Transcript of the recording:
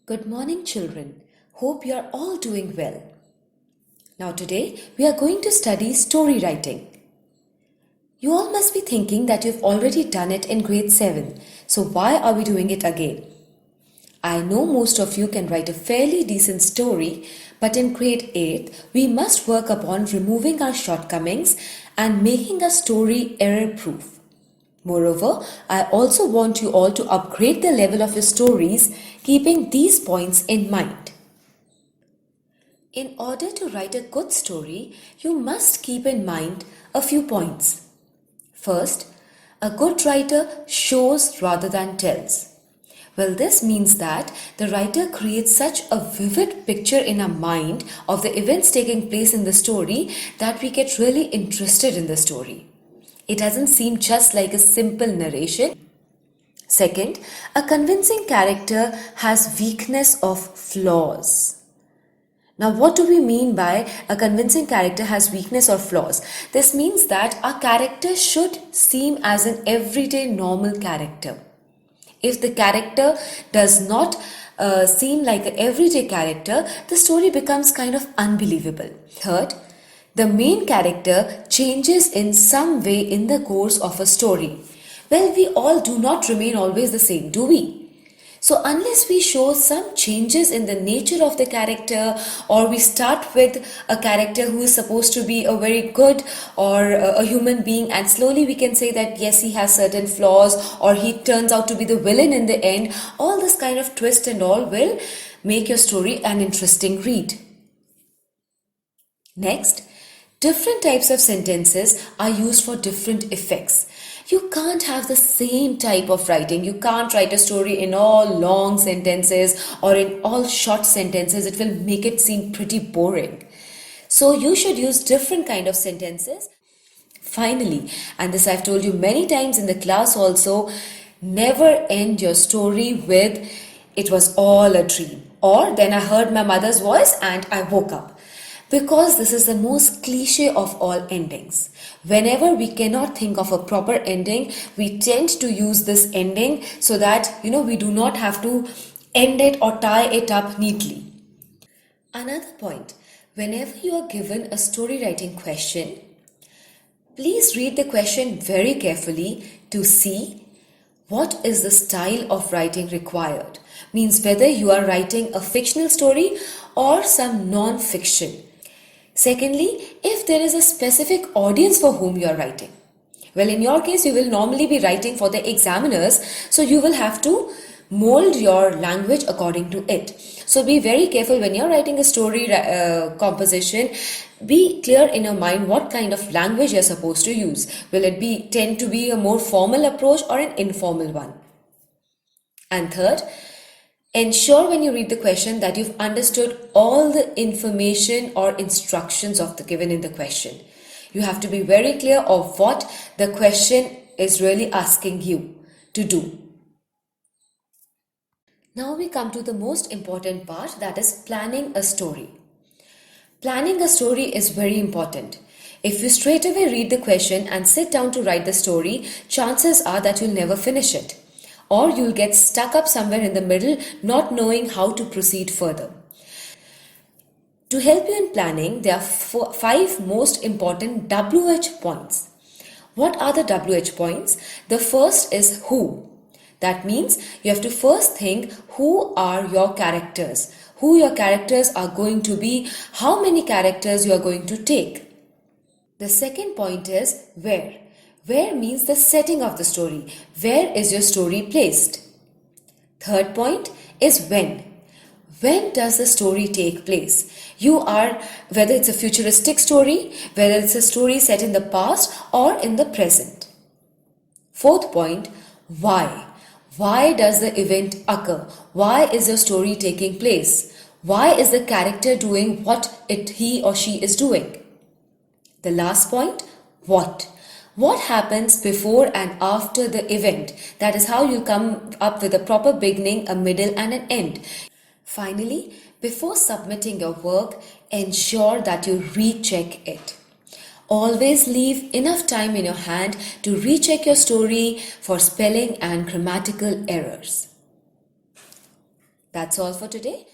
Good morning, children. Hope you are all doing well. Now, today we are going to study story writing. You all must be thinking that you've already done it in grade 7, so why are we doing it again? I know most of you can write a fairly decent story, but in grade 8, we must work upon removing our shortcomings and making a story error proof. Moreover, I also want you all to upgrade the level of your stories, keeping these points in mind. In order to write a good story, you must keep in mind a few points. First, a good writer shows rather than tells. Well, this means that the writer creates such a vivid picture in our mind of the events taking place in the story that we get really interested in the story. It doesn't seem just like a simple narration. Second, a convincing character has weakness of flaws. Now, what do we mean by a convincing character has weakness or flaws? This means that our character should seem as an everyday normal character. If the character does not seem like an everyday character, the story becomes kind of unbelievable. Third, the main character changes in some way in the course of a story. Well, we all do not remain always the same, do we? So unless we show some changes in the nature of the character, or we start with a character who is supposed to be a very good or a human being, and slowly we can say that yes, he has certain flaws, or he turns out to be the villain in the end, all this kind of twist and all will make your story an interesting read. Next, different types of sentences are used for different effects. You can't have the same type of writing. You can't write a story in all long sentences or in all short sentences. It will make it seem pretty boring. So you should use different kind of sentences. Finally, and this I've told you many times in the class also, never end your story with "it was all a dream" or "then I heard my mother's voice and I woke up." Because this is the most cliche of all endings. Whenever we cannot think of a proper ending, we tend to use this ending so that we do not have to end it or tie it up neatly. Another point, whenever you are given a story writing question, please read the question very carefully to see what is the style of writing required. Means whether you are writing a fictional story or some non-fiction. Secondly, if there is a specific audience for whom you are writing. Well, in your case, you will normally be writing for the examiners, so you will have to mold your language according to it. So be very careful when you're writing a story composition. Be clear in your mind what kind of language you're supposed to use. Will it tend to be a more formal approach or an informal one? And third, ensure when you read the question that you've understood all the information or instructions given in the question. You have to be very clear of what the question is really asking you to do. Now we come to the most important part, that is planning a story. Planning a story is very important. If you straight away read the question and sit down to write the story, chances are that you'll never finish it. Or you'll get stuck up somewhere in the middle, not knowing how to proceed further. To help you in planning, there are 5 most important WH points. What are the WH points? The first is who. That means you have to first think who are your characters, who your characters are going to be, how many characters you are going to take. The second point is where. Where means the setting of the story. Where is your story placed? Third point is when. When does the story take place? Whether it's a futuristic story, whether it's a story set in the past or in the present. Fourth point, why. Why does the event occur? Why is your story taking place? Why is the character doing what he or she is doing? The last point, what. What happens before and after the event? That is how you come up with a proper beginning, a middle and an end. Finally, before submitting your work, ensure that you recheck it. Always leave enough time in your hand to recheck your story for spelling and grammatical errors. That's all for today.